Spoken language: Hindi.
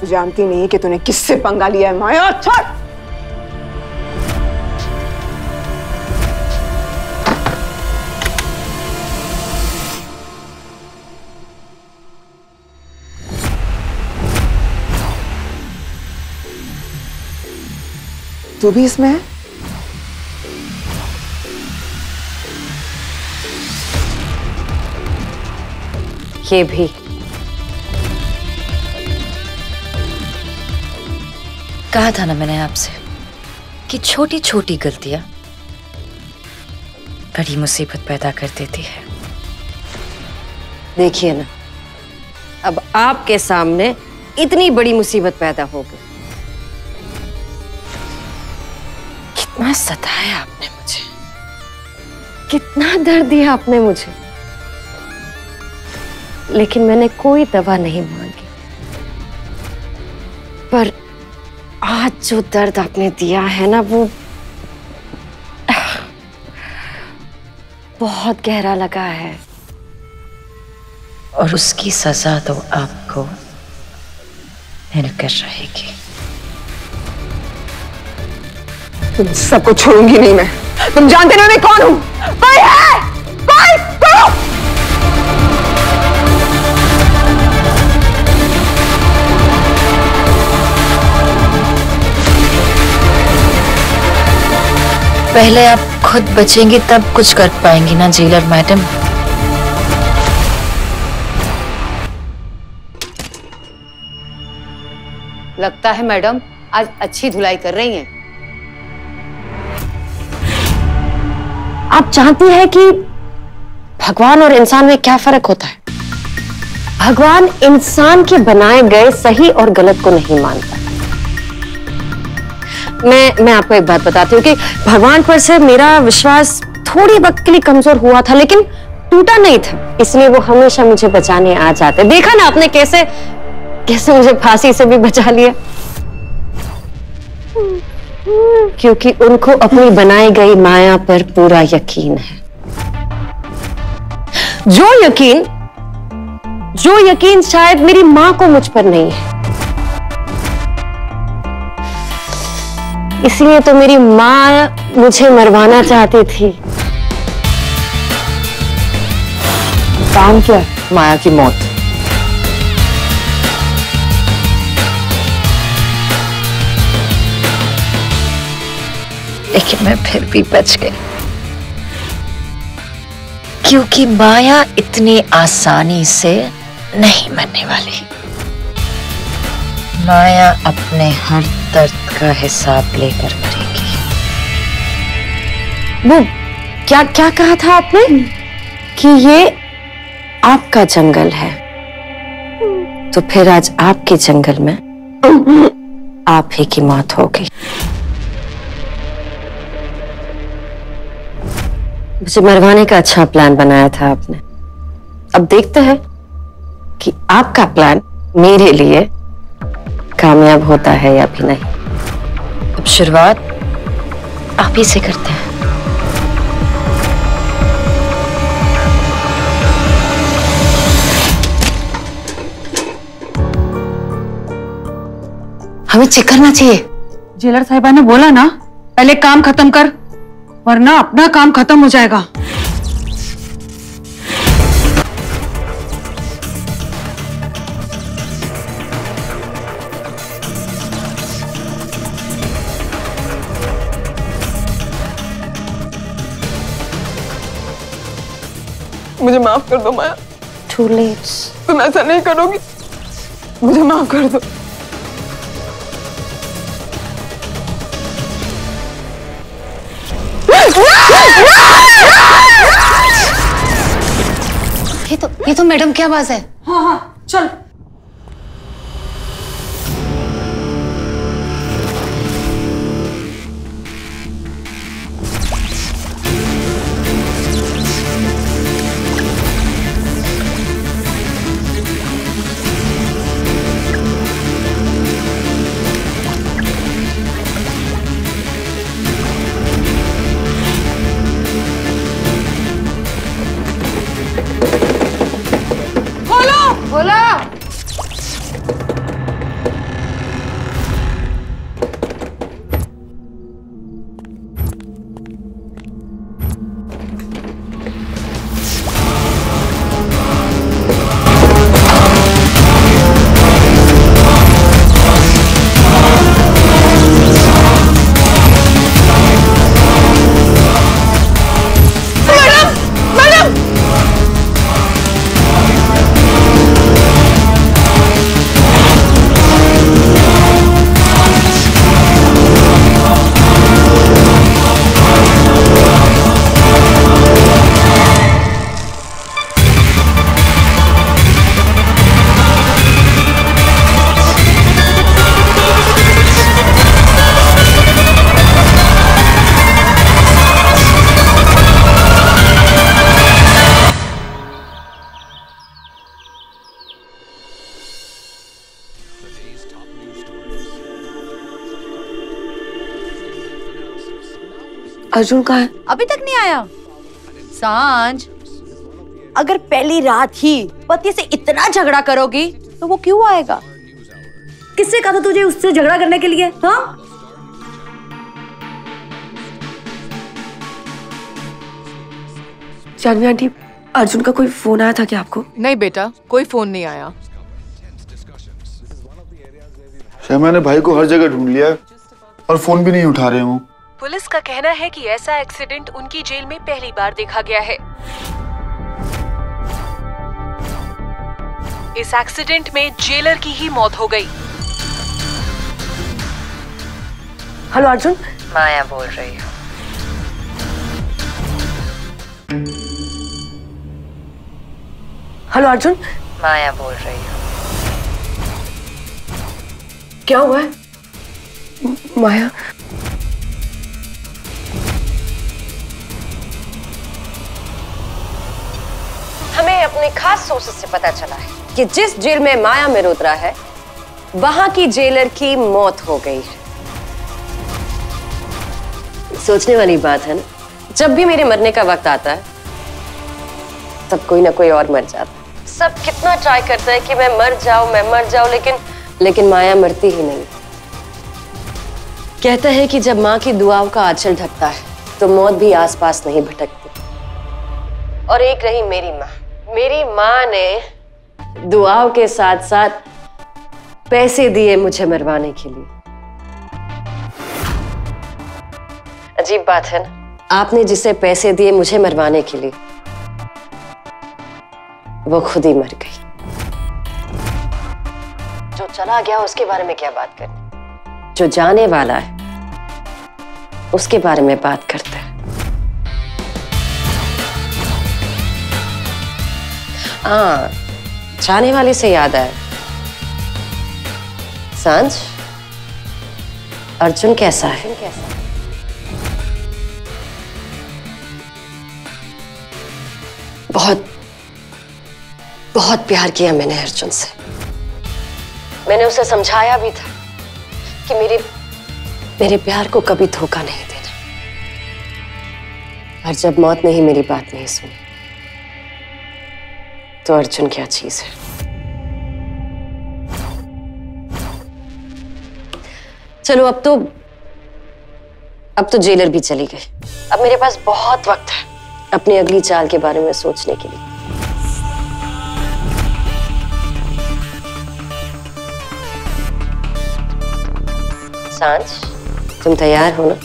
तू जानती नहीं कि तूने किससे पंगा लिया है माया। छोड़। तू भी इसमें है? ये भी। कहा था ना मैंने आपसे कि छोटी छोटी गलतियां बड़ी मुसीबत पैदा कर देती है। देखिए ना, अब आपके सामने इतनी बड़ी मुसीबत पैदा हो गई। कितना सताया आपने मुझे, कितना दर्द दिया आपने मुझे, लेकिन मैंने कोई दवा नहीं मांगी। पर आज जो दर्द आपने दिया है ना, वो बहुत गहरा लगा है। और उसकी सजा तो आपको मिलकर रहेगी। तुम सबको छोड़ूंगी नहीं मैं। तुम जानते नहीं मैं कौन हूं? कोई है? कोई? पहले आप खुद बचेंगी तब कुछ कर पाएंगी ना जेलर मैडम। लगता है मैडम आज अच्छी धुलाई कर रही हैं। आप जानती हैं कि भगवान और इंसान में क्या फर्क होता है? भगवान इंसान के बनाए गए सही और गलत को नहीं मानता। मैं आपको एक बात बताती हूँ कि भगवान पर से मेरा विश्वास थोड़ी वक्त के लिए कमजोर हुआ था, लेकिन टूटा नहीं था। इसलिए वो हमेशा मुझे बचाने आ जाते। देखा ना आपने कैसे कैसे मुझे फांसी से भी बचा लिया, क्योंकि उनको अपनी बनाई गई माया पर पूरा यकीन है। जो यकीन शायद मेरी मां को मुझ पर नहीं है। इसलिए तो मेरी मां मुझे मरवाना चाहती थी। काम क्या है? माया की मौत। लेकिन मैं फिर भी बच गई, क्योंकि माया इतनी आसानी से नहीं मरने वाली। माया अपने हर दर्द का हिसाब लेकर मरेगी। वो क्या क्या कहा था आपने कि ये आपका जंगल है? तो फिर आज आपके जंगल में आप ही की मौत होगी। मुझे मरवाने का अच्छा प्लान बनाया था आपने। अब देखते हैं कि आपका प्लान मेरे लिए कामयाब होता है या भी नहीं। अब शुरुआत आप ही से करते हैं। हमें चेक करना चाहिए। जेलर साहिबा ने बोला ना, पहले काम खत्म कर, वरना अपना काम खत्म हो जाएगा। मुझे माफ कर दो माया। Too late. तुम ऐसा नहीं करोगी, मुझे माफ कर दो। ये तो मैडम की आवाज है। हाँ हाँ चल। अर्जुन कहाँ है? अभी तक नहीं आया। सांझ, अगर पहली रात ही पति से इतना झगड़ा करोगी तो वो क्यों आएगा? किससे कहा था तुझे उससे झगड़ा करने के लिए? हाँ, जानवी आंटी, अर्जुन का कोई फोन आया था क्या आपको? नहीं बेटा, कोई फोन नहीं आया। शैमा ने भाई को हर जगह ढूंढ लिया है और फोन भी नहीं उठा रहे हूँ। पुलिस का कहना है कि ऐसा एक्सीडेंट उनकी जेल में पहली बार देखा गया है। इस एक्सीडेंट में जेलर की ही मौत हो गई। हेलो अर्जुन। माया बोल रही हूँ। हेलो अर्जुन। माया बोल रही हूँ। क्या हुआ है? माया, हमें अपने खास सोर्सेस से पता चला है कि जिस जेल में माया मेहरोत्रा है वहां की जेलर की मौत हो गई है। सोचने वाली बात है ना, जब भी मेरे मरने का वक्त आता है तब कोई ना कोई और मर जाता है। सब कितना ट्राई करते हैं कि मैं मर जाऊं, लेकिन माया मरती ही नहीं। कहते हैं कि जब माँ की दुआओं का आंचल ढकता है तो मौत भी आसपास नहीं भटकती। और एक रही मेरी माँ ने दुआओं के साथ साथ पैसे दिए मुझे मरवाने के लिए। अजीब बात है ना, आपने जिसे पैसे दिए मुझे मरवाने के लिए वो खुद ही मर गई। जो चला गया उसके बारे में क्या बात करनी, जो जाने वाला है उसके बारे में बात करते हैं। हाँ, जाने वाले से याद आया, सांझ, अर्जुन कैसा है? बहुत बहुत प्यार किया मैंने अर्जुन से। मैंने उसे समझाया भी था कि मेरे प्यार को कभी धोखा नहीं देना। पर जब मौत ने ही मेरी बात नहीं सुनी तो अर्जुन क्या चीज है। चलो अब तो जेलर भी चली गई। अब मेरे पास बहुत वक्त है अपनी अगली चाल के बारे में सोचने के लिए। सांझ, तुम तैयार हो ना?